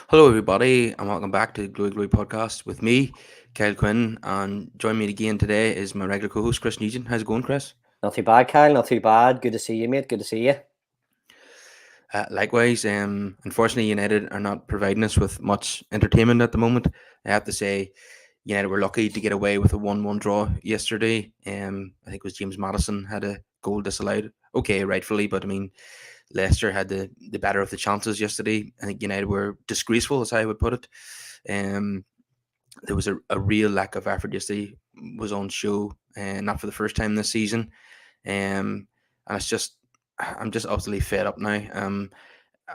Hello, everybody, and welcome back to the Glory Glory podcast with me, Kyle Quinn. And joining me again today is my regular co host, Chris Nugent. How's it going, Chris? Not too bad, Kyle. Not too bad. Good to see you, mate. Good to see you. Likewise, unfortunately, United are not providing us with much entertainment at the moment. I have to say, United were lucky to get away with a 1-1 draw yesterday. I think it was James Maddison had a goal disallowed. Okay, rightfully, but I mean, Leicester had the better of the chances yesterday. I think United were disgraceful, as I would put it. Um, there was a real lack of effort yesterday was on show, and not for the first time this season. And it's just I'm just absolutely fed up now.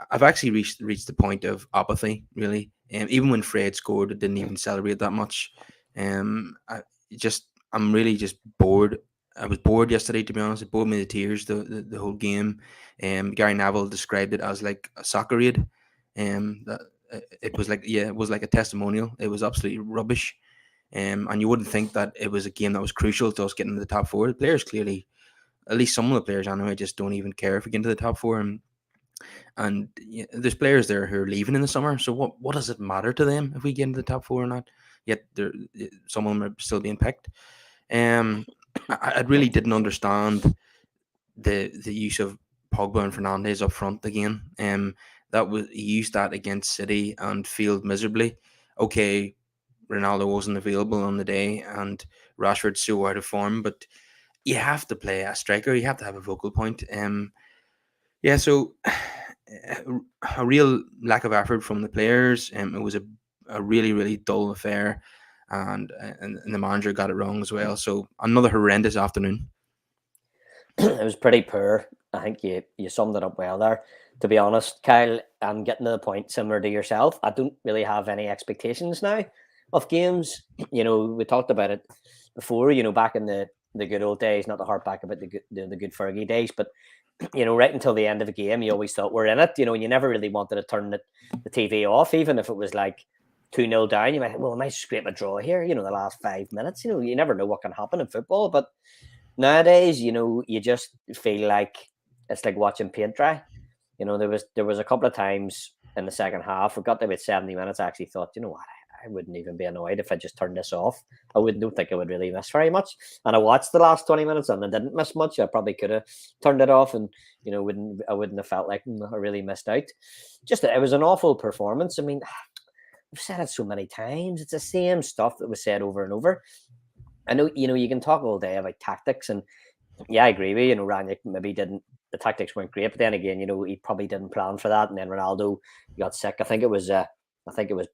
I've actually reached the point of apathy, really. Even when Fred scored, I didn't even celebrate that much. I just I'm really just bored. I was bored yesterday, to be honest. It bored me to tears the whole game. Gary Neville described it as like a soccer aid. That it was like, yeah, it was like a testimonial. It was absolutely rubbish. And you wouldn't think that it was a game that was crucial to us getting to the top four. The players clearly, at least some of the players anyway, just don't even care if we get into the top four. And yeah, there's players there who are leaving in the summer. So what does it matter to them if we get into the top four or not? Yet some of them are still being picked. Um, I really didn't understand the use of Pogba and Fernandez up front again. That was he used that against City and failed miserably. Okay, Ronaldo wasn't available on the day, and Rashford's so out of form, but you have to play a striker. You have to have a vocal point. Yeah, so a real lack of effort from the players. It was a really really dull affair, and the manager got it wrong as well. So another horrendous afternoon. It was pretty poor. I think you summed it up well there. To be honest, Kyle, I'm getting to the point similar to yourself. I don't really have any expectations now of games. We talked about it before. Back in the good old days, not to harp back about the good Fergie days, but right until the end of the game, you always thought we're in it. And you never really wanted to turn the TV off, even if it was like 2-0 down. You might think, well, I might scrape a draw here. The last 5 minutes. You never know what can happen in football, but nowadays, you just feel like it's like watching paint dry. There was a couple of times in the second half, we got to about 70 minutes. I actually thought, you know what, I wouldn't even be annoyed if I just turned this off. Don't think I would really miss very much. And I watched the last 20 minutes and I didn't miss much. I probably could have turned it off and I wouldn't have felt like I really missed out. Just it was an awful performance. I mean, we've said it so many times. It's the same stuff that was said over and over. I know, you can talk all day about tactics, and yeah, I agree with you. Ranić maybe didn't. The tactics weren't great, but then again, he probably didn't plan for that. And then Ronaldo got sick. I think it was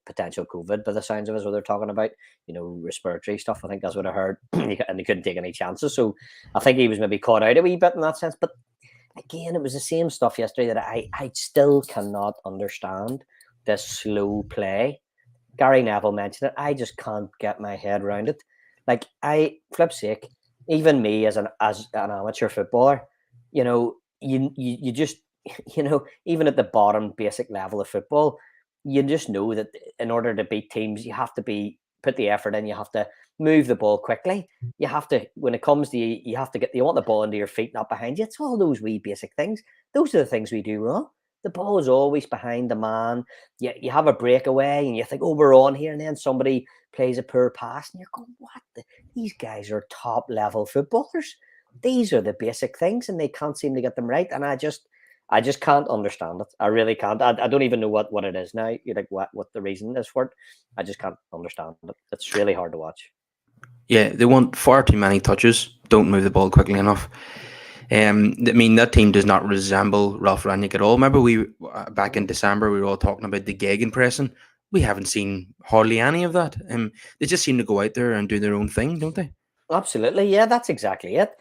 potential COVID by the signs of it, what they're talking about. Respiratory stuff. I think that's what I heard, and they couldn't take any chances. So I think he was maybe caught out a wee bit in that sense. But again, it was the same stuff yesterday that I still cannot understand this slow play. Gary Neville mentioned it. I just can't get my head around it. Like flip's sake, even me as an amateur footballer, you just even at the bottom basic level of football, you just know that in order to beat teams, you have to put the effort in. You have to move the ball quickly. You have to when it comes to you have to get you want the ball into your feet, not behind you. It's all those wee basic things. Those are the things we do wrong. The ball is always behind the man. You have a breakaway and you think, oh, we're on here, and then somebody plays a poor pass, and you're going, what? These guys are top level footballers. These are the basic things, and they can't seem to get them right. And I just can't understand it. I really can't. I don't even know what it is now. You're like, what the reason is for it? I just can't understand it. It's really hard to watch. Yeah, they want far too many touches. Don't move the ball quickly enough. I mean, that team does not resemble Ralph Rangnick at all. Remember, we back in December we were all talking about the gegenpressing. We haven't seen hardly any of that. They just seem to go out there and do their own thing, don't they? Absolutely, yeah, that's exactly it.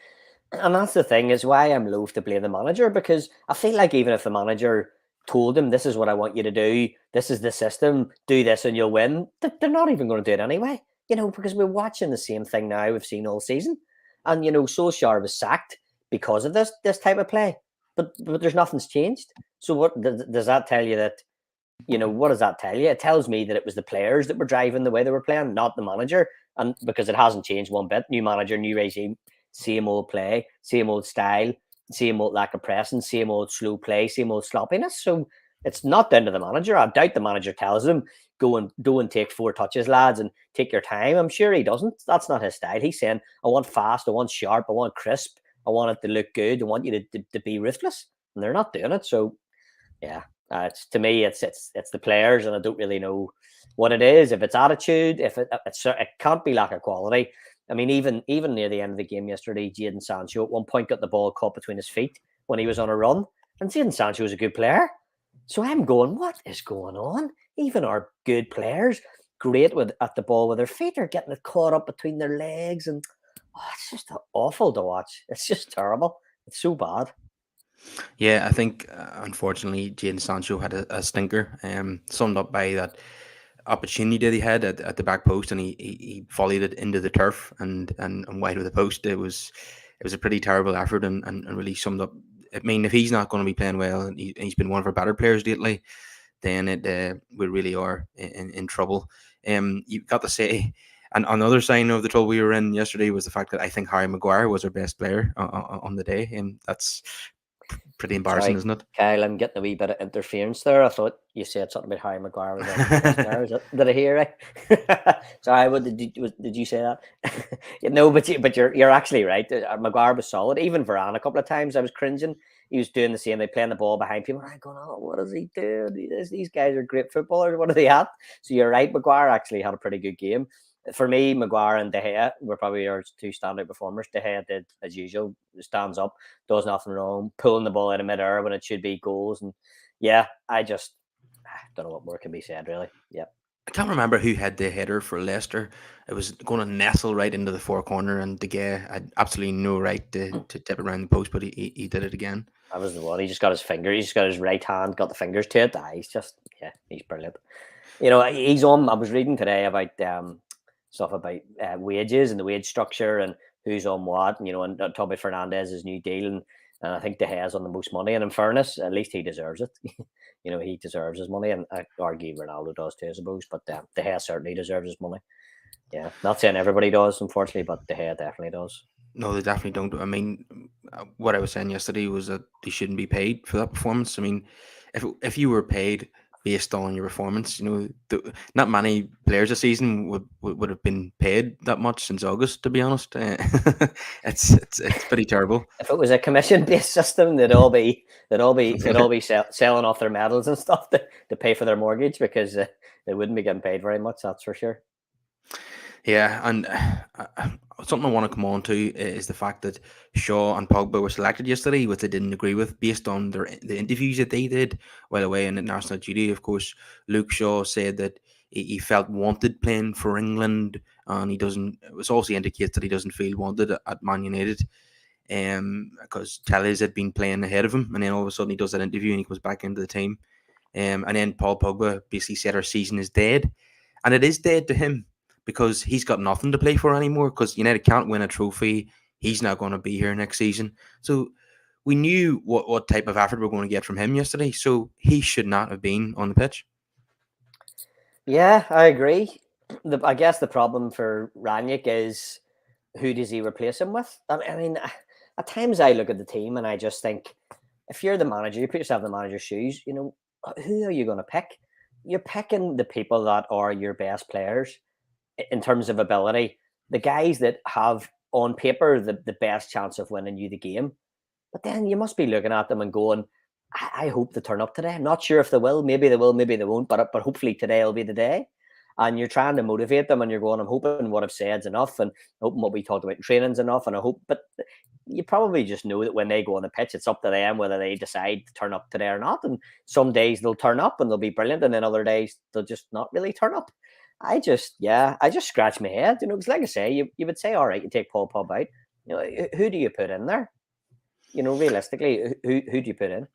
And that's the thing is why I'm loath to blame the manager, because I feel like even if the manager told him, this is what I want you to do, this is the system, do this and you'll win, they're not even going to do it anyway. Because we're watching the same thing now we've seen all season. And, Solskjaer was sacked because of this type of play. But there's nothing's changed. So what does that tell you that, what does that tell you? It tells me that it was the players that were driving the way they were playing, not the manager. And because it hasn't changed one bit, new manager, new regime, same old play, same old style, same old lack of pressing, same old slow play, same old sloppiness. So It's not down to the manager. I doubt the manager tells him, go and take 4 touches, lads, and take your time. I'm sure he doesn't. That's not his style. He's saying, I want fast, I want sharp, I want crisp, I want it to look good, I want you to be ruthless. And they're not doing it. So, yeah, to me, it's the players, and I don't really know what it is. If it's attitude, if it can't be lack of quality. I mean, even near the end of the game yesterday, Jadon Sancho at one point got the ball caught between his feet when he was on a run. And Jadon Sancho was a good player. So I'm going, what is going on? Even our good players, great at the ball with their feet, are getting it caught up between their legs. And it's just awful to watch. It's just terrible. It's so bad. Yeah, I think unfortunately Jadon Sancho had a stinker, summed up by that opportunity that he had at the back post, and he volleyed it into the turf and wide of the post. It was a pretty terrible effort, and really summed up. I mean, if he's not going to be playing well, and he's been one of our better players lately, then we really are in trouble. You've got to say, and another sign of the trouble we were in yesterday was the fact that I think Harry Maguire was our best player on the day, and that's pretty embarrassing, isn't it? Kyle, I'm getting a wee bit of interference there. I thought you said something about Harry Maguire was there. Did I hear right? Sorry, what did you say that? No, but you're actually right. Maguire was solid. Even Varane a couple of times I was cringing. He was doing the same. They playing the ball behind people. I'm going, oh, what is he doing? These guys are great footballers. What are they at? So you're right. Maguire actually had a pretty good game. For me, Maguire and De Gea were probably our 2 standout performers. De Gea did, as usual, stands up, does nothing wrong, pulling the ball out of mid-air when it should be goals. And yeah, I just don't know what more can be said, really. Yeah. I can't remember who had the header for Leicester. It was going to nestle right into the 4 corner, and De Gea had absolutely no right to tip it around the post, but he did it again. That was the one. He just got his finger. He just got his right hand, got the fingers to it. He's brilliant. You know, he's on. I was reading today about stuff about wages and the wage structure and who's on what, and and Toby Fernandez's new deal, and I think De Gea's on the most money. And in fairness, at least he deserves it. He deserves his money, and I argue Ronaldo does too, I suppose. But De Gea certainly deserves his money. Yeah, not saying everybody does, unfortunately, but De Gea definitely does. No, they definitely don't. I mean, what I was saying yesterday was that they shouldn't be paid for that performance. I mean, if you were paid based on your performance, not many players this season would have been paid that much since August. To be honest, it's pretty terrible. If it was a commission-based system, they'd all be selling off their medals and stuff to pay for their mortgage, because they wouldn't be getting paid very much. That's for sure. Yeah, and something I want to come on to is the fact that Shaw and Pogba were selected yesterday, which they didn't agree with, based on the interviews that they did while away in international duty. Of course, Luke Shaw said that he felt wanted playing for England, and it was also indicates that he doesn't feel wanted at Man United, because Tellez had been playing ahead of him, and then all of a sudden he does that interview and he comes back into the team, and then Paul Pogba basically said our season is dead, and it is dead to him, because he's got nothing to play for anymore, because United can't win a trophy. He's not going to be here next season. So we knew what type of effort we're going to get from him yesterday. So he should not have been on the pitch. Yeah, I agree. I guess the problem for Ranić is, who does he replace him with? I mean, at times I look at the team and I just think, if you're the manager, you put yourself in the manager's shoes, who are you going to pick? You're picking the people that are your best players in terms of ability, the guys that have on paper the best chance of winning you the game. But then you must be looking at them and going, I hope they turn up today. I'm not sure if they will. Maybe they will, maybe they won't. But hopefully today will be the day. And you're trying to motivate them, and you're going, I'm hoping what I've said is enough, and hoping what we talked about in training is enough. And I hope, but you probably just know that when they go on the pitch, it's up to them whether they decide to turn up today or not. And some days they'll turn up and they'll be brilliant, and then other days they'll just not really turn up. I just scratch my head. Because like I say, you would say, all right, you take Paul Pogba out. Who do you put in there? Realistically, who do you put in?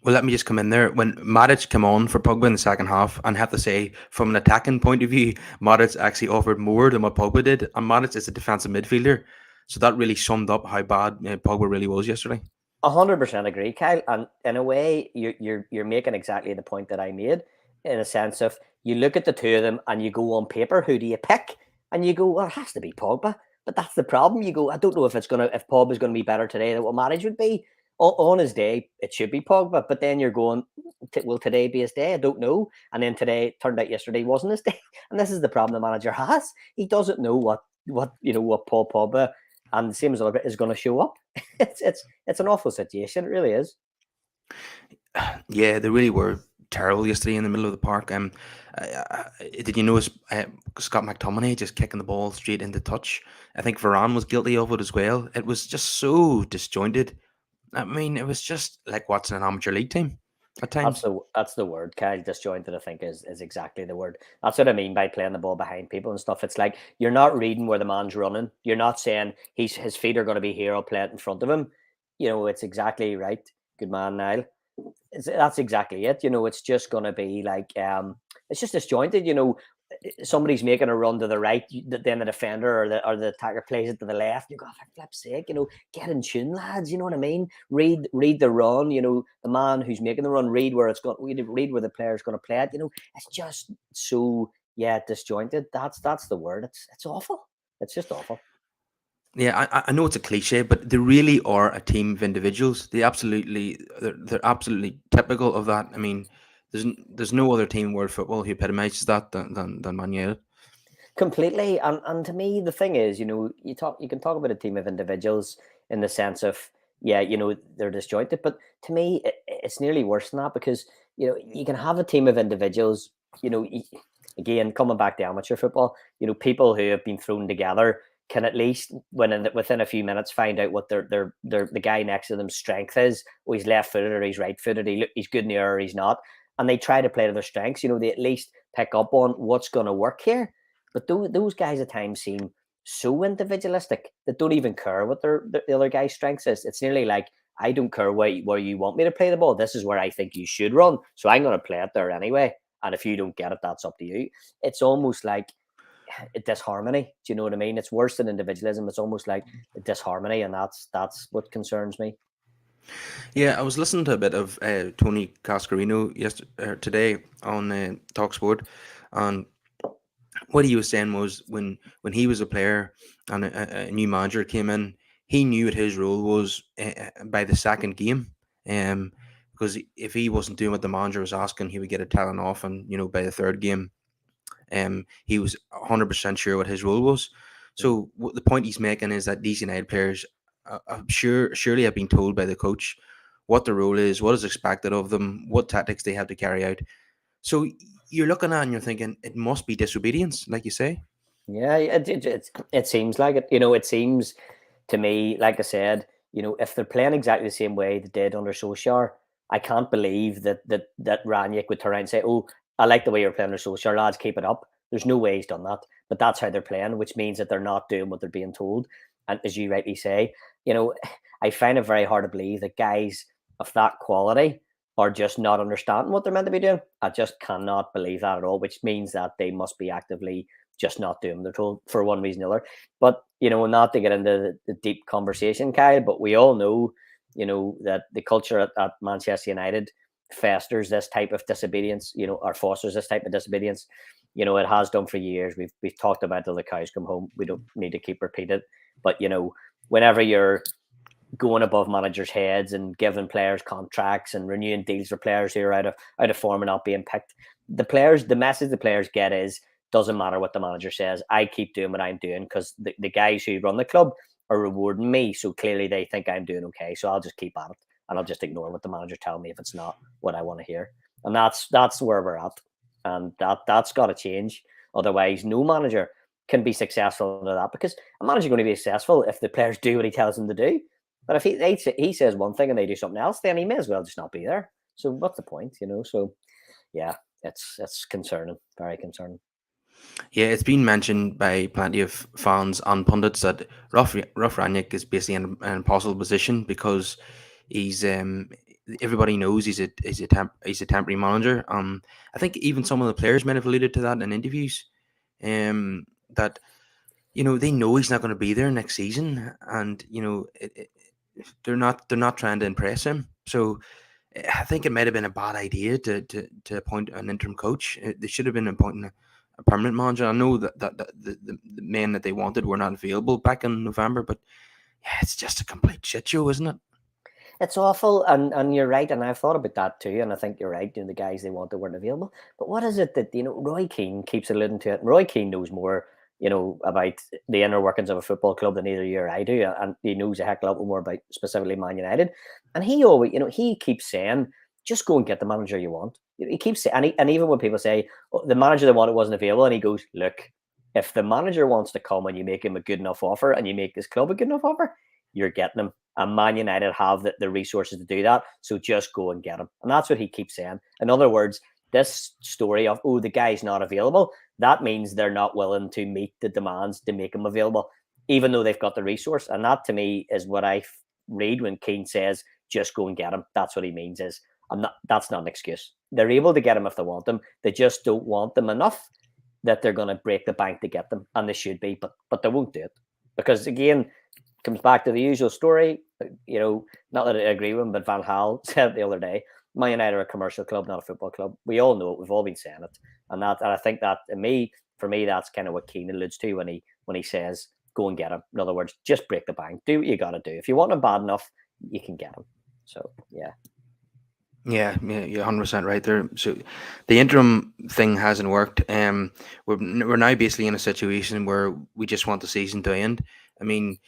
Well, let me just come in there. When Matic came on for Pogba in the second half, and I have to say, from an attacking point of view, Matic actually offered more than what Pogba did. And Matic is a defensive midfielder. So that really summed up how bad Pogba really was yesterday. 100% agree, Kyle. And in a way, you're making exactly the point that I made, in a sense of, you look at the two of them and you go, on paper, who do you pick? And you go, well, it has to be Pogba. But that's the problem. You go, I don't know if Pogba's going to be better today than what Matic would be. On his day, it should be Pogba, but then you're going, will today be his day? I don't know. And then today turned out yesterday wasn't his day, and this is the problem the manager has. He doesn't know what Paul Pogba and the same as other is going to show up. It's an awful situation. It really is. Yeah, they really were terrible yesterday in the middle of the park. Did you notice Scott McTominay just kicking the ball straight into touch? I think Varane was guilty of it as well. It was just so disjointed. I mean, it was just like watching an amateur league team at times. That's the word, Kyle. Disjointed, I think, is exactly the word. That's what I mean by playing the ball behind people and stuff. It's like you're not reading where the man's running. You're not saying his feet are going to be here. I'll play it in front of him. It's exactly right. Good man, Niall. That's exactly it. It's just going to be like it's just disjointed. Somebody's making a run to the right, then the defender or the attacker plays it to the left. You go, for flip's sake, get in tune, lads. You know what I mean? Read the run. The man who's making the run, read where it's going. Read where the player's going to play it. It's just so disjointed. That's the word. It's awful. It's just awful. Yeah, I know it's a cliche, but they really are a team of individuals. They're absolutely typical of that. I mean, there's no other team in world football who epitomizes that than Man United. Completely, and to me, the thing is, you can talk about a team of individuals in the sense of they're disjointed, but to me, it's nearly worse than that because you can have a team of individuals. Again, coming back to amateur football, people who have been thrown together can at least within a few minutes find out what the guy next to them's strength is. Oh, he's left-footed or he's right-footed. He's good in the air or he's not. And they try to play to their strengths. They at least pick up on what's going to work here. But those guys at times seem so individualistic that don't even care what the other guy's strengths is. It's nearly like, I don't care where you want me to play the ball. This is where I think you should run. So I'm going to play it there anyway. And if you don't get it, that's up to you. It's almost like a disharmony. Do you know what I mean? It's worse than individualism. It's almost like a disharmony, and that's what concerns me. Yeah, I was listening to a bit of Tony Cascarino today on TalkSport, and what he was saying was when he was a player and a new manager came in, he knew what his role was by the second game. Because if he wasn't doing what the manager was asking, he would get a telling off, and by the third game, he was 100% sure what his role was. So the point he's making is that these United players, surely have been told by the coach what the role is, what is expected of them, what tactics they have to carry out. So you're looking at it and you're thinking it must be disobedience, like you say. Yeah, it seems like it. It seems to me, like I said, if they're playing exactly the same way they did under Solskjaer, I can't believe that Ranić would turn around and say, "Oh, I like the way you're playing under Solskjaer, lads, keep it up." There's no way he's done that, but that's how they're playing, which means that they're not doing what they're being told. And as you rightly say, I find it very hard to believe that guys of that quality are just not understanding what they're meant to be doing. I just cannot believe that at all, which means that they must be actively just not doing what they're told for one reason or another. But, not to get into the deep conversation, Kyle, but we all know, that the culture at Manchester United festers this type of disobedience, or fosters this type of disobedience. It has done for years. We've talked about till the cows come home. We don't need to keep repeating. But, whenever you're going above managers' heads and giving players contracts and renewing deals for players who are out of form and not being picked, the message the players get is, doesn't matter what the manager says, I keep doing what I'm doing because the guys who run the club are rewarding me. So clearly they think I'm doing okay. So I'll just keep at it and I'll just ignore what the manager tells me if it's not what I want to hear. And that's where we're at. And that's got to change. Otherwise, no manager can be successful under that, because a manager is going to be successful if the players do what he tells them to do. But if he says one thing and they do something else, then he may as well just not be there. So what's the point, So yeah, it's concerning, very concerning. Yeah, it's been mentioned by plenty of fans and pundits that Ralf Rangnick is basically in an impossible position because he's everybody knows he's a temporary manager. I think even some of the players might have alluded to that in interviews. That they know he's not going to be there next season, and they're not trying to impress him. So I think it might have been a bad idea to appoint an interim coach. They should have been appointing a permanent manager. I know that the men that they wanted were not available back in November, but yeah, it's just a complete shit show, isn't it? It's awful, and you're right, and I've thought about that too, and I think you're right. The guys they wanted weren't available. But what is it that Roy Keane keeps alluding to it? And Roy Keane knows more, about the inner workings of a football club than either you or I do, and he knows a heck of a lot more about specifically Man United. And he always, he keeps saying, just go and get the manager you want. He keeps saying, and even when people say the manager they wanted wasn't available, and he goes, look, if the manager wants to come and you make him a good enough offer, and you make this club a good enough offer, you're getting him. And Man United have the resources to do that. So just go and get him. And that's what he keeps saying. In other words, this story of, the guy's not available, that means they're not willing to meet the demands to make him available, even though they've got the resource. And that to me is what I read when Keane says, just go and get him. That's what he means is, that's not an excuse. They're able to get him if they want them. They just don't want them enough that they're going to break the bank to get them. And they should be, but they won't do it. Because again, comes back to the usual story, not that I agree with him, but Van Gaal said the other day, Man United are a commercial club, not a football club. We all know it. We've all been saying it. And I think that for me, that's kind of what Keane alludes to when he says, go and get him. In other words, just break the bank. Do what you got to do. If you want him bad enough, you can get him. So, yeah. Yeah, you're 100% right there. So the interim thing hasn't worked. We're now basically in a situation where we just want the season to end. I mean,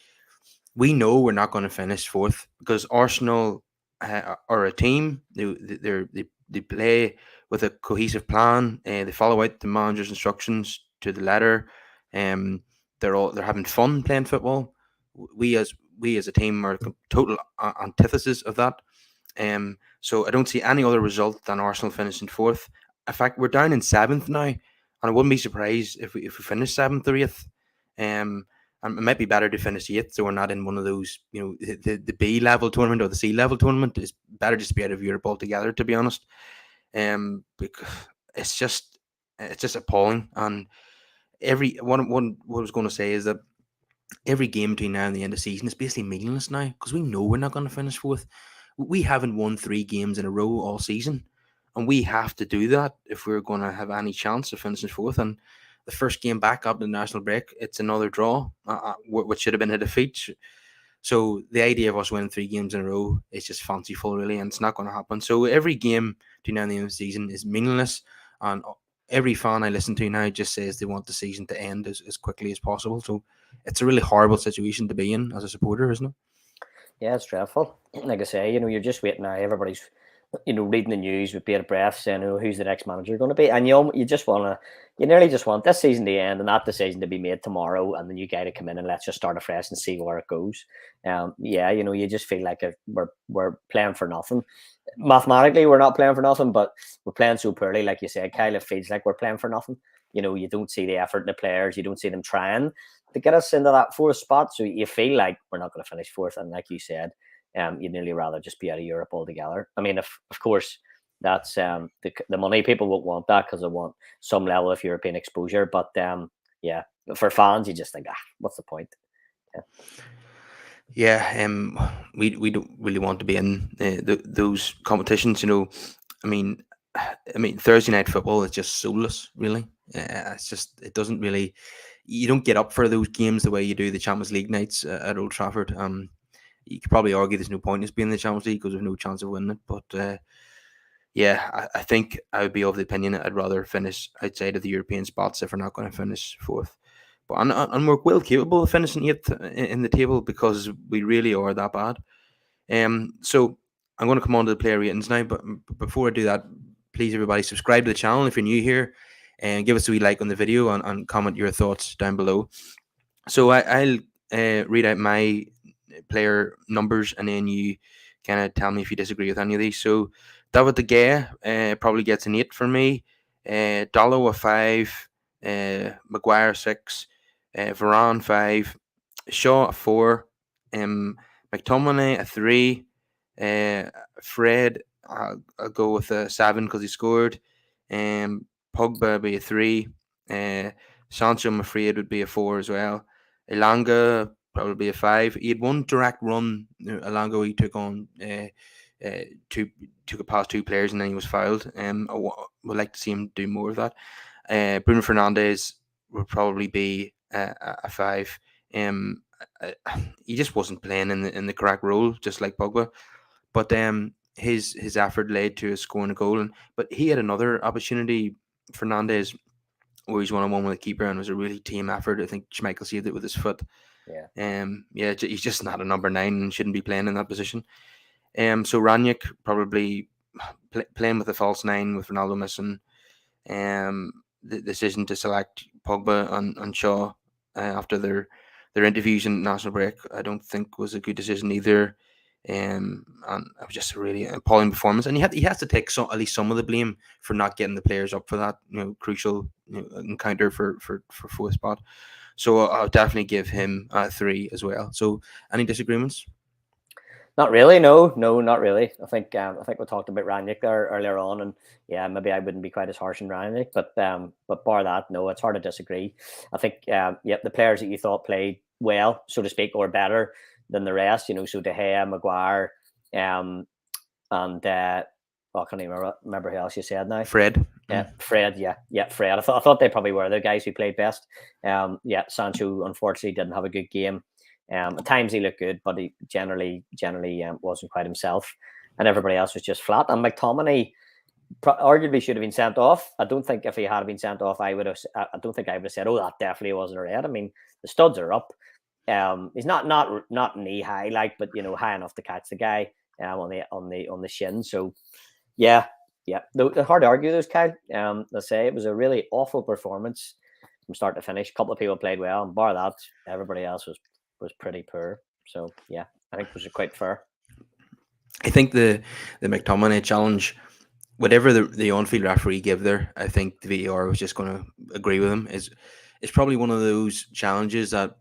we know we're not going to finish fourth because Arsenal are a team. They play with a cohesive plan. They follow out the manager's instructions to the letter. They're having fun playing football. We as a team are total antithesis of that. So I don't see any other result than Arsenal finishing fourth. In fact, we're down in seventh now, and I wouldn't be surprised if we finish seventh or eighth. And it might be better to finish eighth, so we're not in one of those, the B level tournament or the C level tournament. It's better just to be out of Europe altogether, to be honest. Because it's just appalling. And what I was going to say is that every game between now and the end of the season is basically meaningless now because we know we're not going to finish fourth. We haven't won 3 games in a row all season, and we have to do that if we're going to have any chance of finishing fourth. And the first game back up the national break, it's another draw, which should have been a defeat. So the idea of us winning 3 games in a row is just fanciful, really, and it's not going to happen. So every game between now and the end of the season is meaningless, and every fan I listen to now just says they want the season to end as quickly as possible. So it's a really horrible situation to be in as a supporter, isn't it? Yeah, it's dreadful. Like I say, you're just waiting now. Everybody's, reading the news with bated breath, saying, who's the next manager going to be? And you nearly just want this season to end and that decision to be made tomorrow, and then you guys to come in and let's just start afresh and see where it goes. You just feel like we're playing for nothing. Mathematically, we're not playing for nothing, but we're playing so poorly, like you said, Kyle. It feels like we're playing for nothing. You don't see the effort in the players. You don't see them trying to get us into that fourth spot. So you feel like we're not going to finish fourth. And like you said, you'd nearly rather just be out of Europe altogether. I mean, of course, that's the money. People won't want that because they want some level of European exposure. But for fans, you just think, what's the point? We don't really want to be in those competitions. I mean, Thursday night football is just soulless, really. It doesn't really. You don't get up for those games the way you do the Champions League nights at Old Trafford. You could probably argue there's no point in us being in the Champions League because there's no chance of winning it. But I think I would be of the opinion that I'd rather finish outside of the European spots if we're not going to finish fourth. But and we're well capable of finishing eighth in the table because we really are that bad. So I'm going to come on to the player ratings now. But before I do that, please everybody subscribe to the channel if you're new here, and give us a wee like on the video and comment your thoughts down below. So I'll read out my player numbers, and then you kind of tell me if you disagree with any of these. So David De Gea probably gets an 8 for me. Dallo a 5. Maguire 6. Varane 5. Shaw a 4. McTominay a 3. Fred, I'll go with a 7 because he scored. Pogba be a 3. Sancho, I'm afraid, would be a 4 as well. Elanga probably a 5. He had one direct run. Elanga, he took on took it past 2 players and then he was fouled. I would like to see him do more of that. Bruno Fernandes would probably be a 5. He just wasn't playing in the correct role, just like Pogba. But his effort led to his scoring a goal, but he had another opportunity, Fernandez, where he's 1-on-1 with the keeper, and it was a really team effort. I think Schmeichel saved it with his foot. Yeah. Yeah, he's just not a number 9 and shouldn't be playing in that position. So Ranić probably playing with a false 9 with Ronaldo missing. The decision to select Pogba and Shaw after their interviews in national break, I don't think was a good decision either. And it was just a really appalling performance, and he has to take at least some of the blame for not getting the players up for that crucial encounter for fourth spot. So I'll definitely give him a 3 as well. So any disagreements? Not really. No, not really. I think we talked about Ranić there earlier on, and yeah, maybe I wouldn't be quite as harsh on Ranić, but bar that, no, it's hard to disagree. I think the players that you thought played well, so to speak, or better than the rest, so De Gea, Maguire, and I can't even remember who else you said now. Fred. Fred. Yeah, Fred. I thought they probably were the guys who played best. Sancho unfortunately didn't have a good game. At times he looked good, but he generally wasn't quite himself, and everybody else was just flat. And McTominay arguably should have been sent off. I don't think if he had been sent off, I don't think I would have said, "Oh, that definitely wasn't a red." I mean, the studs are up. He's not knee high, but high enough to catch the guy on the shin. So yeah. They're hard to argue those, Kyle. Let's say it was a really awful performance from start to finish. A couple of people played well, and bar that, everybody else was pretty poor. So yeah, I think it was quite fair. I think the McTominay challenge, whatever the on-field referee gave there, I think the VAR was just going to agree with him. It's probably one of those challenges that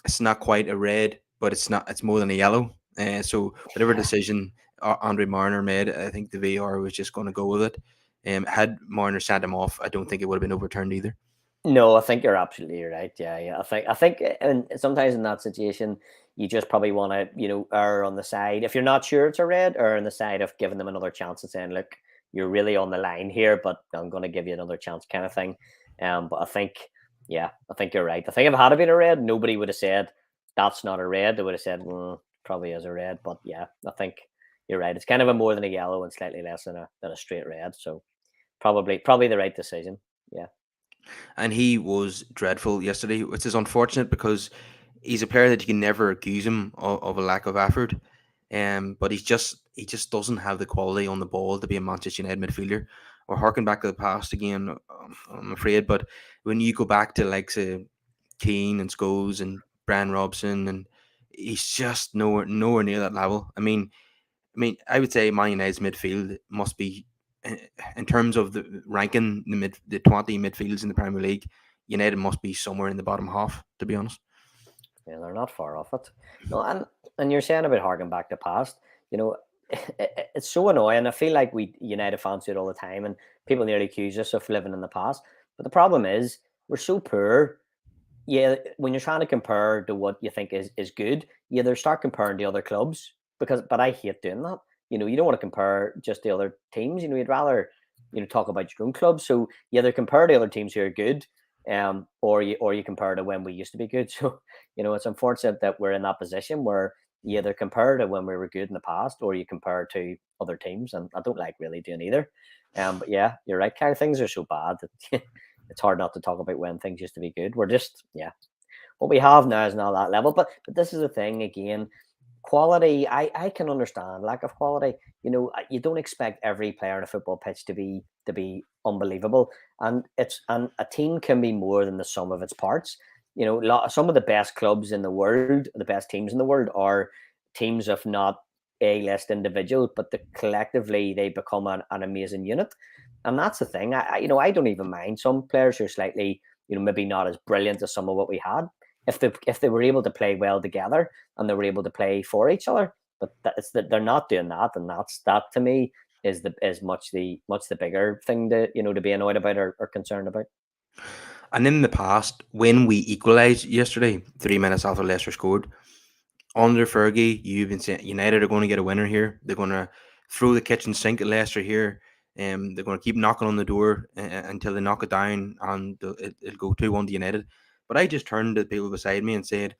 it's not quite a red, but it's more than a yellow. So whatever decision Andre Marner made, I think the VAR was just going to go with it. Had Marner sent him off, I don't think it would have been overturned either. No, I think you're absolutely right. Yeah. I think, and sometimes in that situation, you just probably want to, err on the side. If you're not sure it's a red, or on the side of giving them another chance and saying, look, you're really on the line here, but I'm going to give you another chance, kind of thing. But I think you're right. I think if it had been a red, nobody would have said that's not a red. They would have said, probably is a red. But yeah, I think you're right. It's kind of a more than a yellow and slightly less than a straight red. So probably the right decision. Yeah. And he was dreadful yesterday, which is unfortunate because he's a player that you can never accuse him of a lack of effort. But he just doesn't have the quality on the ball to be a Manchester United midfielder. We're harking back to the past again, I'm afraid. But when you go back to like say Keane and Scholes and Brian Robson, and he's just nowhere near that level. I mean, I would say Man United's midfield must be, in terms of the ranking the 20 midfields in the Premier League, United must be somewhere in the bottom half, to be honest. Yeah, they're not far off it. No, and you're saying about harking back to past, it's so annoying. I feel like we United fans do it all the time, and people nearly accuse us of living in the past. But the problem is we're so poor. Yeah, when you're trying to compare to what you think is good, you either start comparing to other clubs, but I hate doing that. You don't want to compare just the other teams. You'd rather talk about your own club. So you either compare to other teams who are good, or you compare to when we used to be good. So it's unfortunate that we're in that position where you either compare to when we were good in the past, or you compare to other teams, and I don't like really doing either. But yeah, you're right, Kyle. Things are so bad that it's hard not to talk about when things used to be good. We're just what we have now is not that level. But this is the thing again. Quality, I can understand lack of quality. You don't expect every player on a football pitch to be unbelievable, and a team can be more than the sum of its parts. Some of the best clubs in the world, the best teams in the world, are teams of not A-list individuals, but collectively they become an amazing unit. And that's the thing. I don't even mind some players who are slightly, maybe not as brilliant as some of what we had, if they were able to play well together and they were able to play for each other. But that they're not doing that, and that to me is much the bigger thing to be annoyed about or concerned about. And in the past, when we equalised yesterday, 3 minutes after Leicester scored, under Fergie, you've been saying United are going to get a winner here. They're going to throw the kitchen sink at Leicester here. They're going to keep knocking on the door until they knock it down, and it'll go 2-1 to United. But I just turned to the people beside me and said,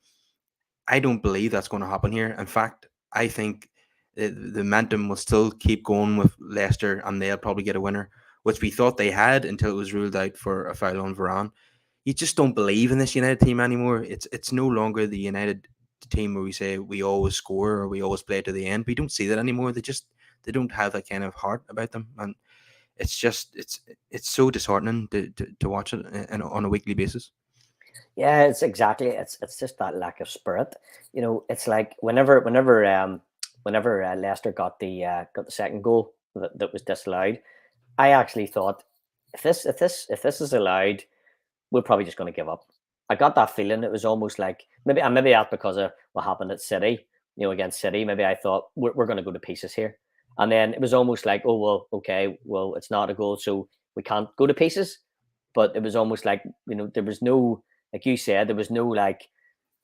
I don't believe that's going to happen here. In fact, I think the momentum will still keep going with Leicester, and they'll probably get a winner, which we thought they had until it was ruled out for a foul on Varane. You just don't believe in this United team anymore. It's no longer the United team where we say we always score or we always play to the end. We don't see that anymore. They don't have that kind of heart about them, and it's so disheartening to watch it on a weekly basis. Yeah, it's exactly. It's just that lack of spirit. It's like whenever Leicester got the second goal that was disallowed, I actually thought if this is allowed, we're probably just going to give up. I got that feeling. It was almost like maybe that's because of what happened at City, against City. Maybe I thought we're going to go to pieces here, and then it was almost like, oh well, okay, well it's not a goal, so we can't go to pieces. But it was almost like there was no, like you said, there was no like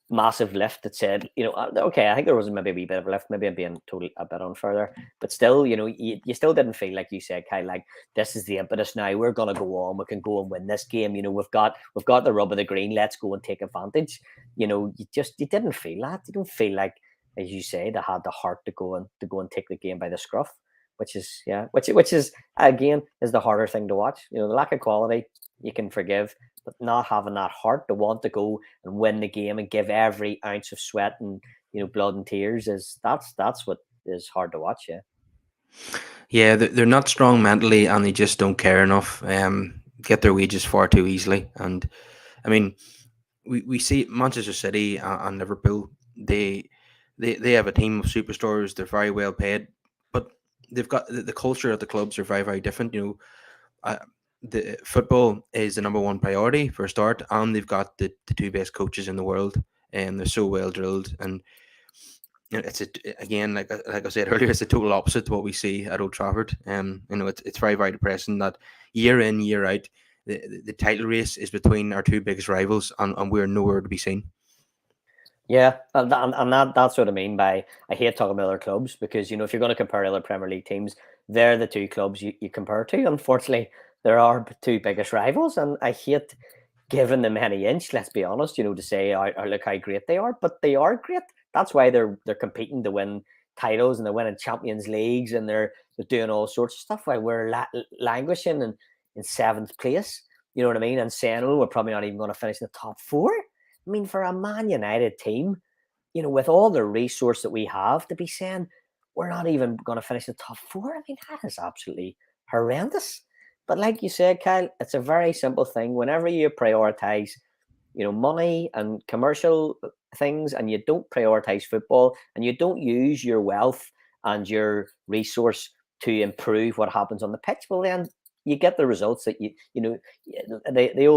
massive lift that said, okay, I think there was maybe a wee bit of a lift. Maybe I'm being totally a bit unfair there, but still, you still didn't feel like you said, Kyle, like this is the impetus now. We're gonna go on. We can go and win this game. We've got the rub of the green. Let's go and take advantage. You didn't feel that. You don't feel like, as you say, they had the heart to go and take the game by the scruff, which is again is the harder thing to watch. The lack of quality you can forgive, but not having that heart to want to go and win the game and give every ounce of sweat and blood and tears that's what is hard to watch. Yeah, they're not strong mentally, and they just don't care enough. Get their wages far too easily, and I mean, we see Manchester City and Liverpool. They have a team of superstars. They're very well paid, but they've got the culture at the clubs are very, very different. Uh, the football is the number one priority for a start, and they've got the two best coaches in the world, and they're so well drilled. And it's again, like I said earlier, it's a total opposite to what we see at Old Trafford. It's very, very depressing that year in, year out, the title race is between our two biggest rivals, and we're nowhere to be seen. Yeah, and that's what I mean by I hate talking about other clubs, because if you're going to compare other Premier League teams, they're the two clubs you compare to. Unfortunately, there are two biggest rivals, and I hate giving them any inch. Let's be honest, to say, oh, look how great they are, but they are great. That's why they're competing to win titles, and they're winning Champions Leagues, and they're doing all sorts of stuff while we're languishing in seventh place. You know what I mean? And saying, oh, we're probably not even going to finish in the top four. I mean, for a Man United team, with all the resource that we have, to be saying we're not even going to finish the top four, I mean, that is absolutely horrendous. But like you said, Kyle, it's a very simple thing. Whenever you prioritize, money and commercial things, and you don't prioritize football, and you don't use your wealth and your resource to improve what happens on the pitch, well, then you get the results that the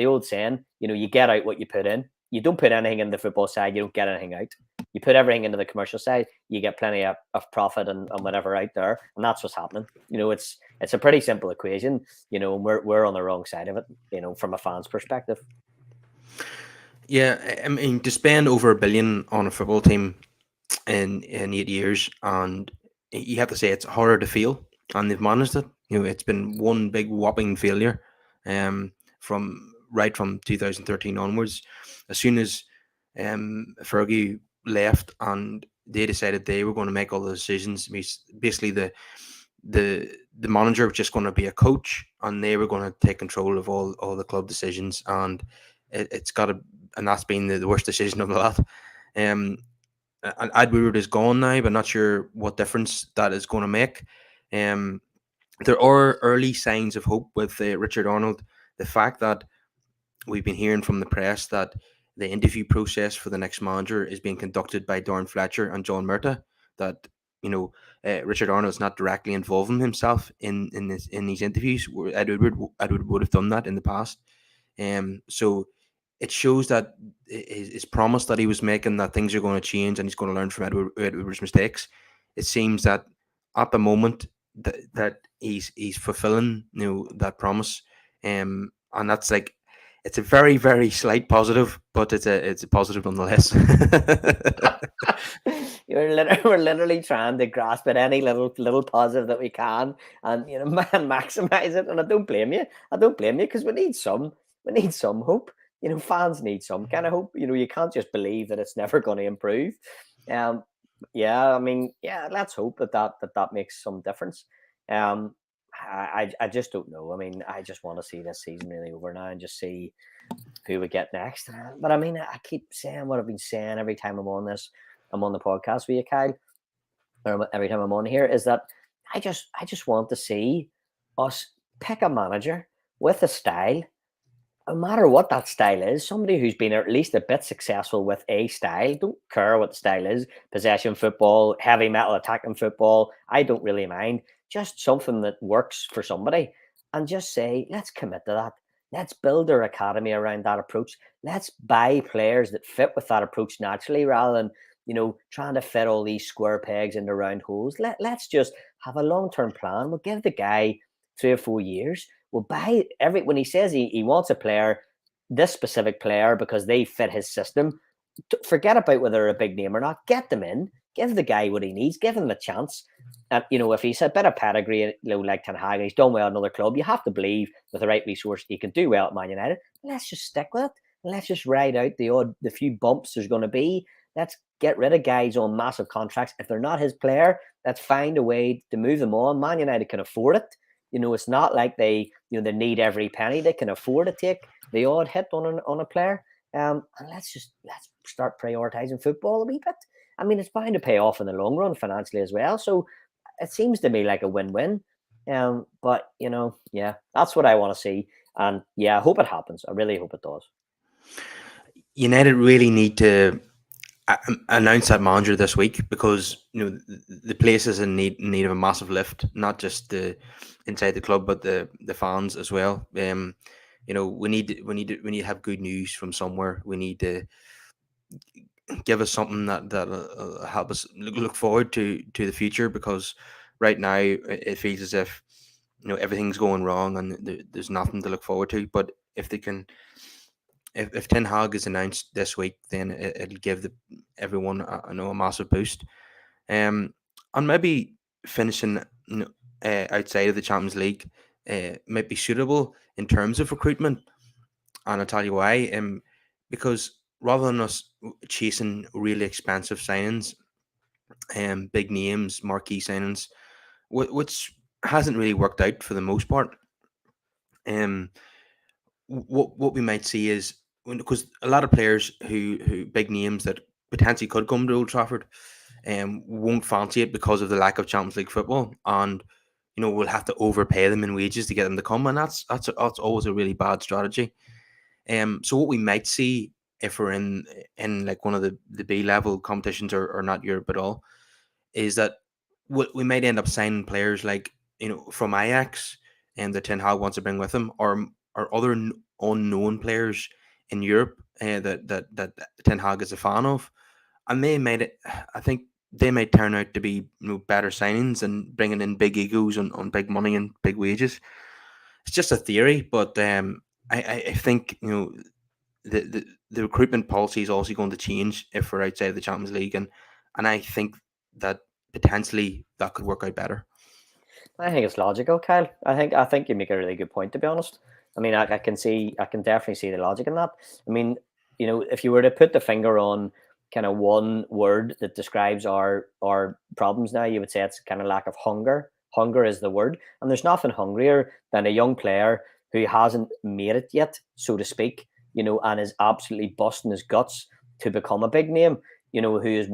old saying, you get out what you put in. You don't put anything in the football side, you don't get anything out. You put everything into the commercial side, you get plenty of profit and whatever out there, and that's what's happening. It's a pretty simple equation, and we're on the wrong side of it, from a fan's perspective. Yeah, I mean, to spend over $1 billion on a football team in 8 years, and you have to say it's harder to feel, and they've managed it. It's been one big whopping failure, from 2013 onwards. As soon as Fergie left and they decided they were going to make all the decisions, basically the manager was just going to be a coach, and they were going to take control of all the club decisions, and it's got to, and that's been the worst decision of the lot. And Woodward is gone now, but not sure what difference that is going to make. There are early signs of hope with Richard Arnold. The fact that we've been hearing from the press that the interview process for the next manager is being conducted by Darren Fletcher and John Murtagh. That Richard Arnold's not directly involving himself in these interviews. Edward would have done that in the past. So it shows that his promise that he was making, that things are going to change and he's going to learn from Edward's mistakes. It seems that at the moment that he's fulfilling that promise, and that's like, it's a very, very slight positive, but it's a positive nonetheless. We're literally trying to grasp at any little positive that we can, and maximize it. And I don't blame you. Because we need some hope. Fans need some kind of hope. You can't just believe that it's never going to improve. Yeah, I mean, yeah, let's hope that makes some difference. Um, I just don't know. I mean, I just want to see this season really over now and just see who we get next. But I mean, I keep saying what I've been saying every time I'm on the podcast with you, Kyle, or every time I'm on here, is that I just want to see us pick a manager with a style, no matter what that style is, somebody who's been at least a bit successful with a style. Don't care what the style is, possession football, heavy metal attacking football. I don't really mind. Just something that works for somebody, and just say, let's commit to that. Let's build our academy around that approach. Let's buy players that fit with that approach naturally, rather than trying to fit all these square pegs into round holes. Let's just have a long-term plan. We'll give the guy 3 or 4 years. Will buy when he says he wants a player, this specific player, because they fit his system. Forget about whether they're a big name or not. Get them in. Give the guy what he needs. Give him a chance. And if he's a bit of pedigree, like Ten Hag, he's done well at another club, you have to believe with the right resource he can do well at Man United. Let's just stick with it. Let's just ride out the few bumps there's going to be. Let's get rid of guys on massive contracts. If they're not his player, let's find a way to move them on. Man United can afford it. It's not like they need every penny. They can afford to take the odd hit on a player. And let's start prioritizing football a wee bit. I mean, it's bound to pay off in the long run financially as well. So it seems to me like a win-win. But yeah, that's what I want to see. And yeah, I hope it happens. I really hope it does. United really need to announce that manager this week, because the place is in need of a massive lift, not just the inside the club but the fans as well. We need to have good news from somewhere. We need to give us something that help us look forward to the future, because right now it feels as if everything's going wrong and there's nothing to look forward to. But if they can, if Ten Hag is announced this week, then it'll give everyone a massive boost. And maybe finishing outside of the Champions League might be suitable in terms of recruitment, and I'll tell you why. Because rather than us chasing really expensive signings, big names, marquee signings, which hasn't really worked out for the most part. What we might see is, because a lot of players who big names that potentially could come to Old Trafford won't fancy it because of the lack of Champions League football, and we'll have to overpay them in wages to get them to come, and that's always a really bad strategy. So what we might see, if we're in like one of the B level competitions, or not Europe at all, is that we might end up signing players like from Ajax, and the Ten Hag wants to bring with him, or other unknown players in Europe that Ten Hag is a fan of, and I think they might turn out to be better signings and bringing in big egos on big money and big wages. It's just a theory, but I think the recruitment policy is also going to change if we're outside of the Champions League, and I think that potentially that could work out better. I think it's logical, Kyle. I think you make a really good point, to be honest. I mean, I can definitely see the logic in that. I mean, if you were to put the finger on kind of one word that describes our problems now, you would say it's kind of lack of hunger. Hunger is the word, and there's nothing hungrier than a young player who hasn't made it yet, so to speak, and is absolutely busting his guts to become a big name. Who's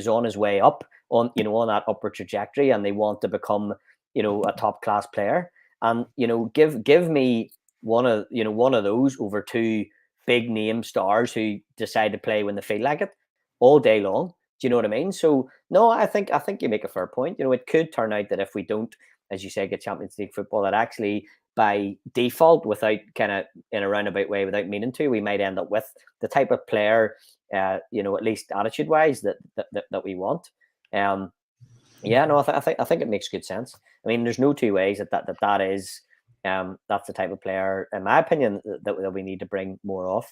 on his way up on that upward trajectory, and they want to become a top class player. And give me one of those over two big name stars who decide to play when they feel like it all day long. Do you know what I mean? So no, I think you make a fair point. It could turn out that if we don't, as you say, get Champions League football, that actually by default, without kind of in a roundabout way, without meaning to, we might end up with the type of player, at least attitude wise, that we want. Yeah, no, I think it makes good sense. I mean, there's no two ways that is that's the type of player, in my opinion, that we need to bring more of.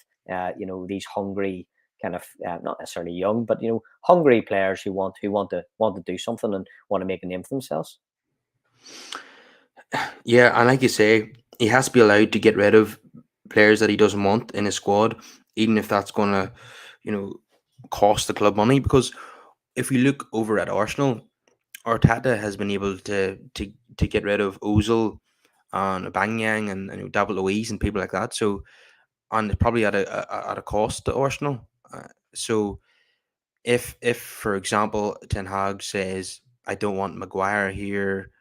These hungry kind of not necessarily young, but hungry players who want to do something and want to make a name for themselves. Yeah, and like you say, he has to be allowed to get rid of players that he doesn't want in his squad, even if that's going to, cost the club money. Because if we look over at Arsenal, Arteta has been able to get rid of Ozil and Aubameyang and David Luiz and people like that. So, and it's probably at a cost to Arsenal. So if for example Ten Hag says, I don't want Maguire here,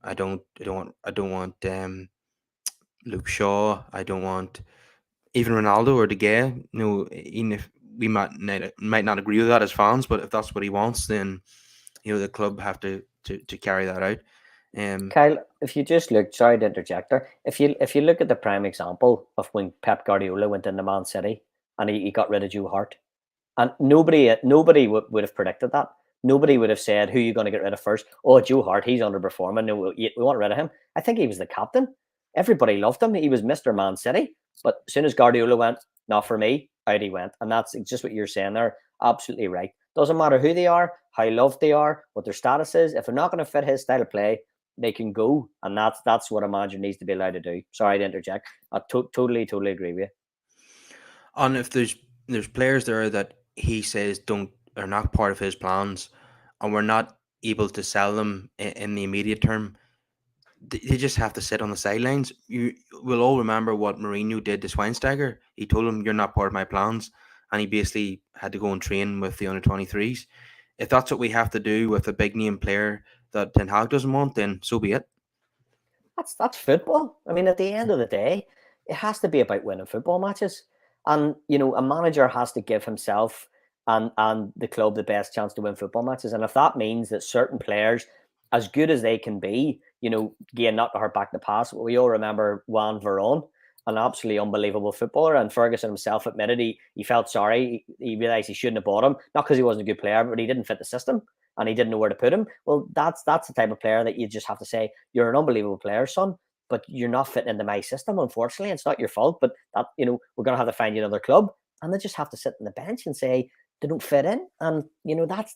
I don't want Luke Shaw, I don't want even Ronaldo or De Gea. No, even if we might not agree with that as fans, but if that's what he wants, then the club have to carry that out. Kyle, if you just look, sorry to interject there, if you look at the prime example of when Pep Guardiola went into Man City and he got rid of Joe Hart, and nobody would have predicted that. Nobody would have said, who are you going to get rid of first? Oh, Joe Hart, he's underperforming. No, we want rid of him. I think he was the captain. Everybody loved him. He was Mr. Man City. But as soon as Guardiola went, not for me, out he went. And that's just what you're saying there. Absolutely right. Doesn't matter who they are, how loved they are, what their status is. If they're not going to fit his style of play, they can go. And that's what a manager needs to be allowed to do. Sorry to interject. I totally agree with you. And if there's players there that he says don't are not part of his plans, and we're not able to sell them in the immediate term, they just have to sit on the sidelines. You will all remember what Mourinho did to Schweinsteiger. He told him, "You're not part of my plans," and he basically had to go and train with the under-23s. If that's what we have to do with a big name player that Ten Hag doesn't want, then so be it. That's football. I mean, at the end of the day, it has to be about winning football matches. And a manager has to give himself and the club the best chance to win football matches. And if that means that certain players, as good as they can be, again, not to hurt back the past, we all remember Juan Veron, an absolutely unbelievable footballer. And Ferguson himself admitted he felt sorry. He realized he shouldn't have bought him, not because he wasn't a good player, but he didn't fit the system and he didn't know where to put him. Well, that's the type of player that you just have to say, you're an unbelievable player, son, but you're not fitting into my system. Unfortunately, it's not your fault, but that we're going to have to find you another club. And they just have to sit on the bench and say they don't fit in. And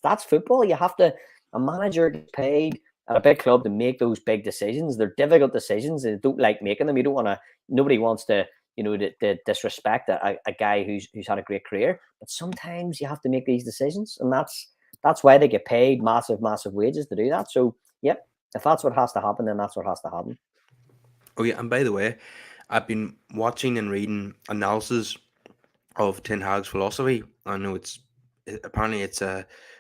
that's football. You have to. A manager gets paid at a big club to make those big decisions. They're difficult decisions. They don't like making them. You don't want to. Nobody wants to to disrespect a guy who's had a great career. But sometimes you have to make these decisions, and that's why they get paid massive wages to do that. So, yep, if that's what has to happen, then that's what has to happen. Oh yeah, and by the way, I've been watching and reading analysis of Ten Hag's philosophy. I know apparently it's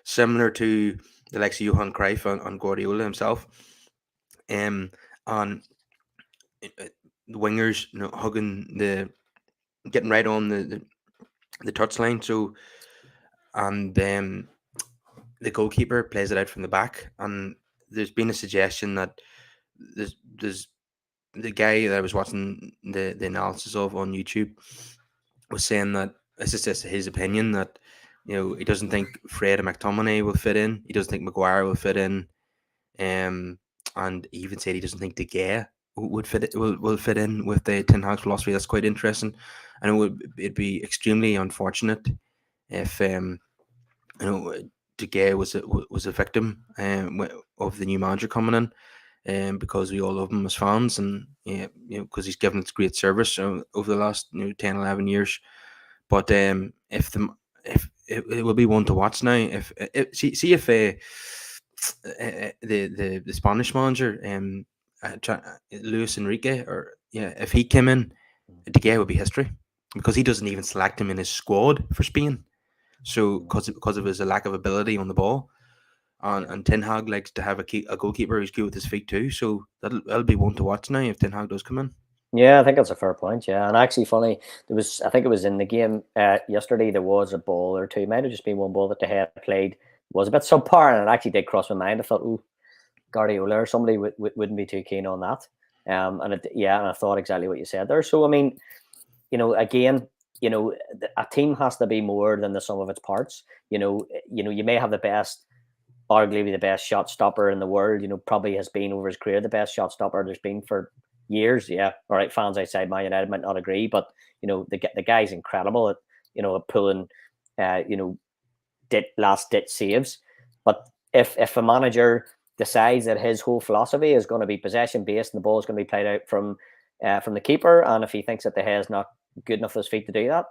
similar to the likes of Johan Cruyff and Guardiola himself. On the wingers, hugging getting right on the touchline. So, and the goalkeeper plays it out from the back. And there's been a suggestion that there's the guy that I was watching the analysis of on YouTube was saying that this is just his opinion that he doesn't think Fred and McTominay will fit in. He doesn't think Maguire will fit in. And he even said he doesn't think De Gea would will fit in with the Ten Hag's philosophy. That's quite interesting, and it'd be extremely unfortunate if De Gea was a victim of the new manager coming in, because we all love him as fans, and because he's given us great service over the last 10, 11 years. But if it will be one to watch now. If if the Spanish manager Luis Enrique, or if he came in, De Gea would be history, because he doesn't even select him in his squad for Spain. So because of his lack of ability on the ball, and Ten Hag likes to have a goalkeeper who's good with his feet too. So that'll be one to watch now if Ten Hag does come in. Yeah, I think that's a fair point. Yeah, and actually, funny, I think it was in the game yesterday. There was a ball or two. It might have just been one ball that the head played was a bit subpar, and it actually did cross my mind. I thought, ooh, Guardiola or somebody wouldn't be too keen on that. And I thought exactly what you said there. So I mean, again, a team has to be more than the sum of its parts. You may have the best, arguably the best shot stopper in the world. Probably has been over his career the best shot stopper there's been for years. Yeah, all right. Fans outside Man United might not agree, but the guy's incredible at at pulling, last ditch saves. But if a manager decides that his whole philosophy is going to be possession based and the ball is going to be played out from the keeper, and if he thinks that the head is not good enough with his feet to do that,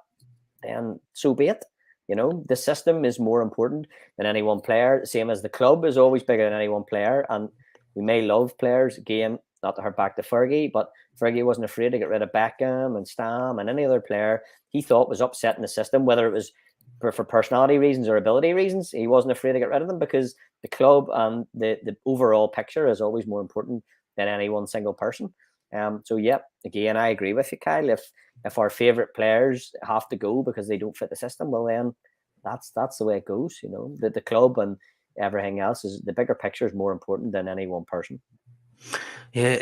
then so be it. You know, the system is more important than any one player, same as the club is always bigger than any one player. And we may love players, again, not to hurt back to Fergie, but Fergie wasn't afraid to get rid of Beckham and Stam and any other player he thought was upsetting the system, whether it was for personality reasons or ability reasons. He wasn't afraid to get rid of them because the club and the overall picture is always more important than any one single person. So yeah, again, I agree with you, Kyle. If our favorite players have to go because they don't fit the system, well then that's the way it goes. You know, the club and everything else is the bigger picture is more important than any one person. Yeah,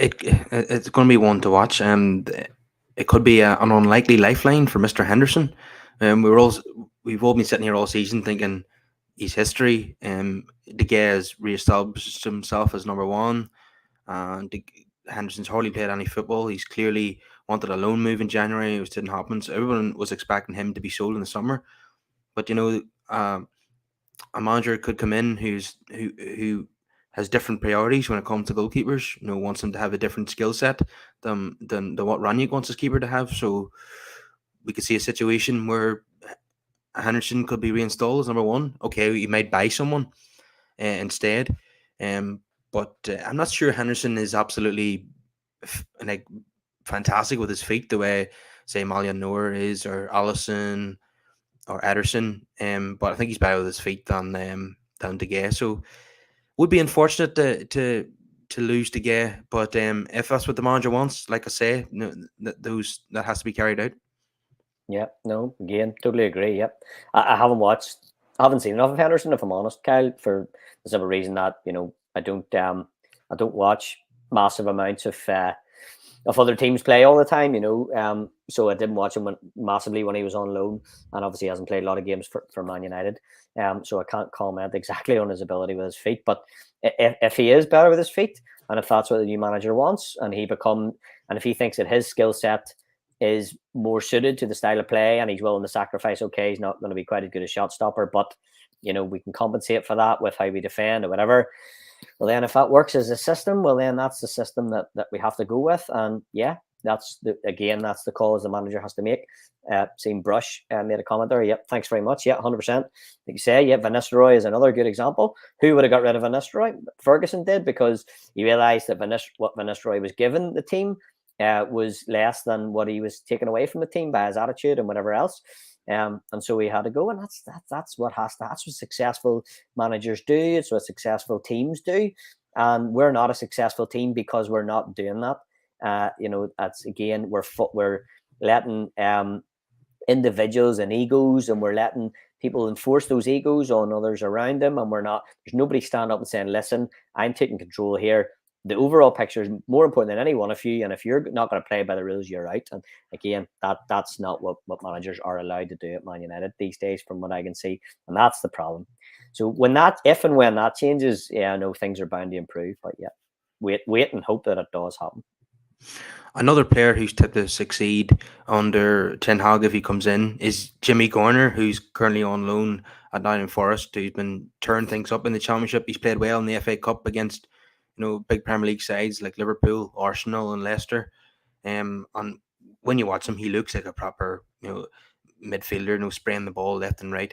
it's going to be one to watch. It could be an unlikely lifeline for Mr. Henderson. We've all been sitting here all season thinking his history. De Gea has reestablished himself as number one, and Henderson's hardly played any football. He's clearly wanted a loan move in January, which didn't happen. So everyone was expecting him to be sold in the summer. But a manager could come in who has different priorities when it comes to goalkeepers. Wants them to have a different skill set than what Ranić wants his keeper to have. So we could see a situation where Henderson could be reinstalled as number one. Okay, you might buy someone instead. But I'm not sure Henderson is absolutely like fantastic with his feet the way say Malian Noor is, or Allison or Ederson. But I think he's better with his feet than De Gea. So would be unfortunate to lose De Gea. But if that's what the manager wants, like I say, that has to be carried out. Yeah, no, again, totally agree. Yep, I haven't seen enough of Henderson, if I'm honest, Kyle, for the simple reason that I don't watch massive amounts of other teams play all the time. So I didn't watch him massively when he was on loan, and obviously he hasn't played a lot of games for Man United. So I can't comment exactly on his ability with his feet, but if he is better with his feet, and if that's what the new manager wants, and if he thinks that his skill set is more suited to the style of play and he's willing to sacrifice, okay, he's not going to be quite as good a shot stopper, but we can compensate for that with how we defend or whatever. Well, then if that works as a system, well, then that's the system that we have to go with. And yeah, that's the call as the manager has to make. Seen Brush made a comment there. Yep, thanks very much. Yeah, 100%. Like you say, yeah, Van Nistelrooy is another good example. Who would have got rid of Van Nistelrooy? Ferguson did, because he realised that what Van Nistelrooy was given the team was less than what he was taken away from the team by his attitude and whatever else. And so we had to go, and that's what successful managers do. It's what successful teams do, and we're not a successful team because we're not doing that. That's again, we're letting individuals and egos, and we're letting people enforce those egos on others around them, and there's nobody standing up and saying, listen, I'm taking control here. The overall picture is more important than any one of you, and if you're not going to play by the rules, you're out. And again, that's not what managers are allowed to do at Man United these days, from what I can see, and that's the problem. So if and when that changes, yeah, I know things are bound to improve. But yeah, wait and hope that it does happen. Another player who's tipped to succeed under Ten Hag if he comes in is Jimmy Garner, who's currently on loan at Nottingham Forest, who's been turning things up in the Championship. He's played well in the FA Cup against big Premier League sides like Liverpool, Arsenal, and Leicester. And when you watch him, he looks like a proper midfielder, spraying the ball left and right,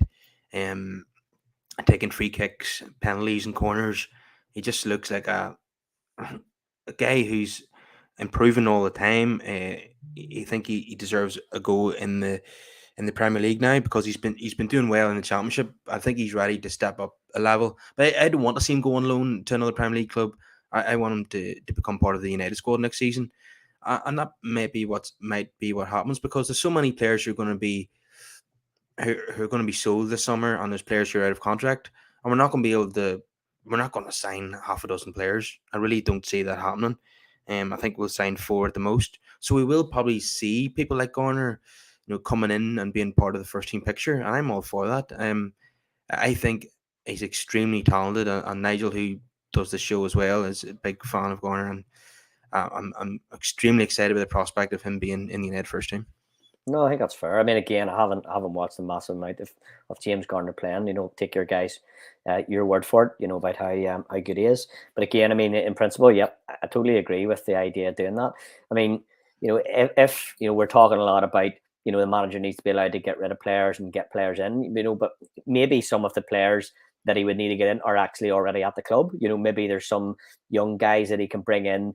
taking free kicks, penalties, and corners. He just looks like a guy who's improving all the time. I think he deserves a go in the Premier League now, because he's been doing well in the Championship. I think he's ready to step up a level. But I don't want to see him go on loan to another Premier League club. I want him to become part of the United squad next season. And that might be what happens, because there's so many players who are going to be sold this summer, and there's players who are out of contract, and we're not going to sign half a dozen players. I really don't see that happening. I think we'll sign 4 at the most. So we will probably see people like Garner, coming in and being part of the first team picture, and I'm all for that. I think he's extremely talented, and Nigel, who does the show as well, is a big fan of Garner, and I'm extremely excited by the prospect of him being in the United first team. No, I think that's fair. I mean, again, I haven't watched a massive amount of James Garner playing. Take your guys, your word for it. About how good he is. But again, I mean, in principle, yep, I totally agree with the idea of doing that. I mean, if we're talking a lot about the manager needs to be allowed to get rid of players and get players in, but maybe some of the players that he would need to get in are actually already at the club. Maybe there's some young guys that he can bring in,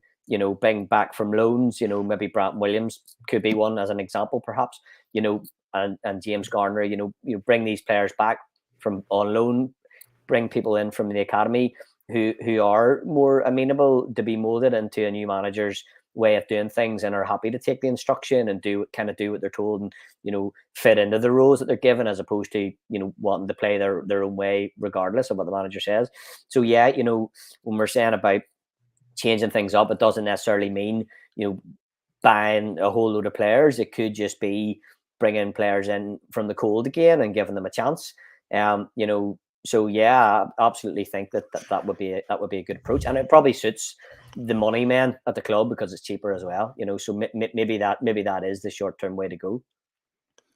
bring back from loans, maybe Brant Williams could be one as an example, perhaps, and James Garner, you bring these players back from on loan, bring people in from the academy who are more amenable to be molded into a new manager's way of doing things and are happy to take the instruction and do what they're told and fit into the roles that they're given, as opposed to wanting to play their own way regardless of what the manager says. So yeah, when we're saying about changing things up, it doesn't necessarily mean buying a whole load of players. It could just be bringing players in from the cold again and giving them a chance. So yeah, I absolutely think that would be a good approach, and it probably suits the money men at the club because it's cheaper as well. So maybe that is the short-term way to go.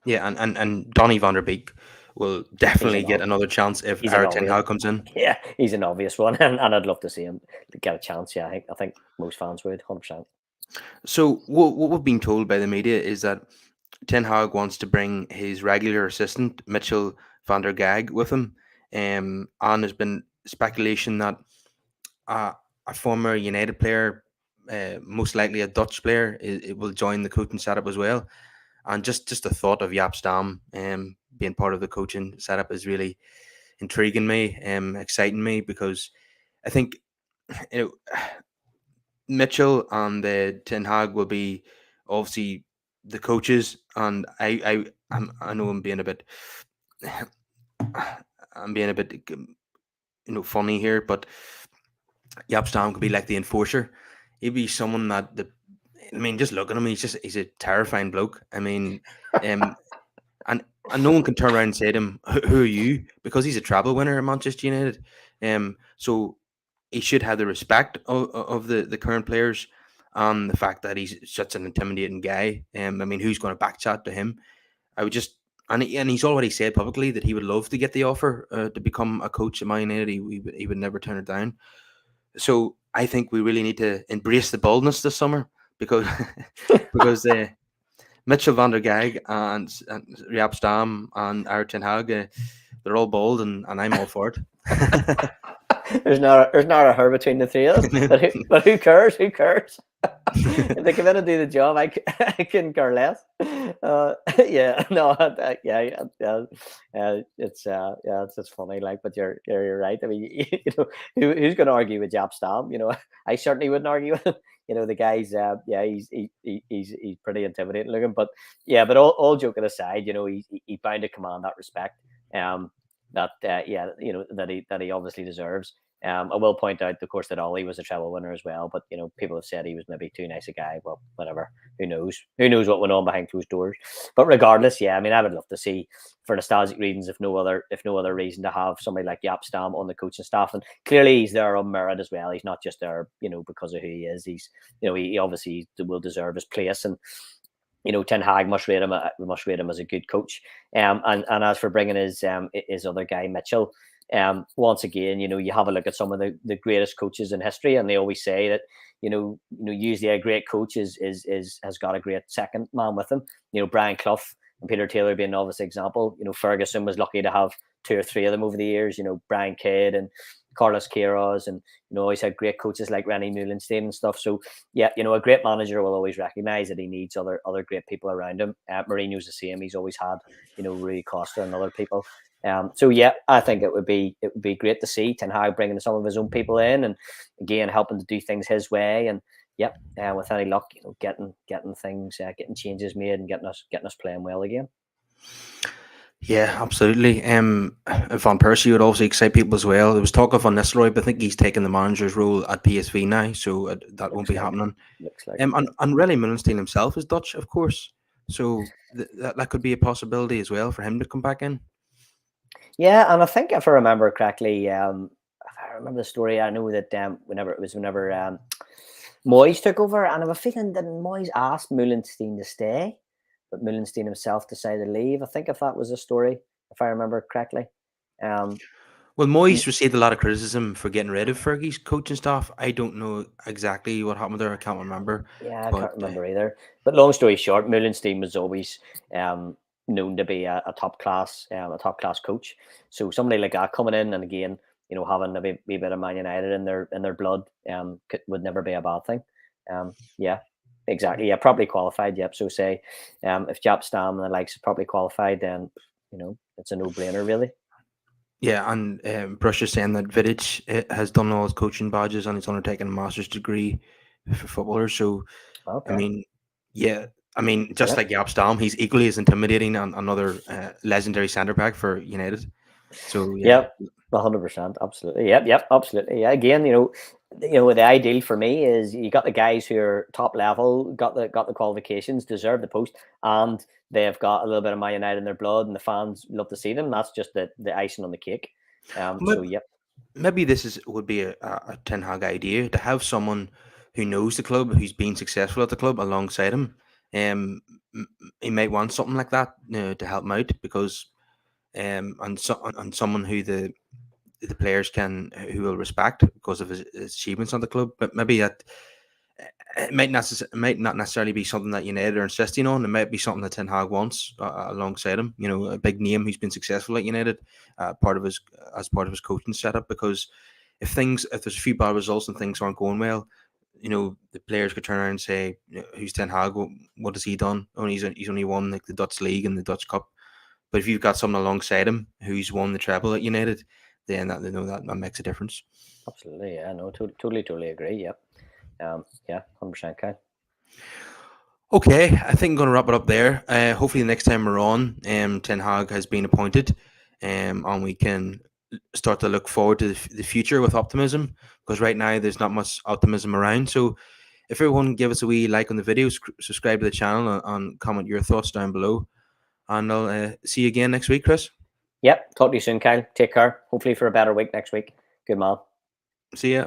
Yeah, and Donny van der Beek will definitely get another chance if Erik ten Hag comes in. Yeah, he's an obvious one, and I'd love to see him get a chance. Yeah, I think most fans would, 100%. So what we've been told by the media is that Ten Hag wants to bring his regular assistant Mitchell van der Gag with him, and there's been speculation that a former United player, most likely a Dutch player, it will join the coaching setup as well. And just the thought of Jaap Stam being part of the coaching setup is really intriguing me, exciting me, because I think Mitchell and Ten Hag will be obviously the coaches, and I know I'm being a bit funny here, but Jaap Stam could be like the enforcer. He'd be someone that just look at him. He's a terrifying bloke. And no one can turn around and say to him, "Who are you?" Because he's a treble winner at Manchester United. So he should have the respect of the current players, and the fact that he's such an intimidating guy. Who's going to backchat to him? I would just, and he's already said publicly that he would love to get the offer to become a coach at Man United. He would never turn it down. So I think we really need to embrace the boldness this summer, because Mitchell van der Gag and Jaap Stam and Erik ten Hag, they're all bold, and I'm all for it. There's not a her between the three of us, but who cares? Who cares? If they come in and do the job, I couldn't care less. It's just funny, like, but you're right. I mean, who's going to argue with Jaap Stam? I certainly wouldn't argue with him. The guy's he's pretty intimidating looking, but all joking aside, he's bound to command that respect. That he obviously deserves. I will point out, of course, that Ollie was a treble winner as well, but people have said he was maybe too nice a guy. Well, whatever. Who knows what went on behind closed doors? But regardless, I would love to see, for nostalgic reasons, if no other reason, to have somebody like Jaap Stam on the coaching staff. And clearly he's there on merit as well. He's not just there, because of who he is. He's he obviously will deserve his place, and Ten Hag must rate him as a good coach. And as for bringing his other guy Mitchell, once again, you have a look at some of the greatest coaches in history, and they always say that usually a great coach has got a great second man with him. Brian Clough and Peter Taylor being an obvious example. Ferguson was lucky to have 2 or 3 of them over the years. Brian Kidd and Carlos Queiroz, and always had great coaches like Rennie Meulenstein and stuff. So a great manager will always recognise that he needs other great people around him. Mourinho's the same. He's always had Rui Costa and other people. I think it would be great to see Ten Hag bringing some of his own people in, and again helping to do things his way. And with any luck, getting things, getting changes made, and getting us playing well again. Yeah, absolutely. Van Persie would also excite people as well. There was talk of Van Nistelrooy, but I think he's taken the manager's role at PSV now, so that won't be happening. Looks like. And Rennie Meulenstein himself is Dutch, of course, so that could be a possibility as well for him to come back in. Yeah, and I think if I remember correctly, if I remember the story, I know that whenever Moyes took over, and I have a feeling that Moyes asked Meulenstein to stay, but Meulenstein himself decided to leave. I think if that was a story, if I remember correctly. Well, Moyes received a lot of criticism for getting rid of Fergie's coaching staff. I don't know exactly what happened there. I can't remember. Yeah, I But can't remember either. But long story short, Mullen's team was always known to be a top class coach. So somebody like that coming in, and again, having a wee bit of Man United in their blood, would never be a bad thing. Yeah, exactly. Yeah, properly qualified. Yep. So say, if Jap Stam and the likes are properly qualified, then it's a no-brainer, really. yeah, and Brush is saying that Vidic has done all his coaching badges and he's undertaken a master's degree for footballers. So, Okay. I mean, just like Jaap Stam, he's equally as intimidating and another legendary centre back for United. So yeah. Yep, 100%, absolutely. Yep, absolutely. Yeah, again, the ideal for me is you got the guys who are top level, got the qualifications, deserve the post, and they've got a little bit of Man United in their blood, and the fans love to see them. That's just the icing on the cake. So yep. Maybe this would be a Ten Hag idea to have someone who knows the club, who's been successful at the club alongside him. He might want something like that to help him out because and someone who the players who will respect because of his achievements on the club. But maybe that it might not necessarily be something that United are insisting on. It might be something that Ten Hag wants alongside him. A big name who's been successful at United, as part of his coaching setup. Because if there's a few bad results and things aren't going well, the players could turn around and say, "Who's Ten Hag? What has he done? He's only won like the Dutch League and the Dutch Cup." But if you've got someone alongside him who's won the treble at United, then that makes a difference. Absolutely, yeah, no, totally agree. Yep. Yeah, 100%, Kyle. Okay, I think I'm going to wrap it up there. Hopefully, the next time we're on, Ten Hag has been appointed, and we can start to look forward to the future with optimism. Because right now, there's not much optimism around. So, if everyone give us a wee like on the video, subscribe to the channel, and comment your thoughts down below. And I'll see you again next week, Chris. Yep, talk to you soon, Kyle. Take care. Hopefully for a better week next week. Good man. See ya.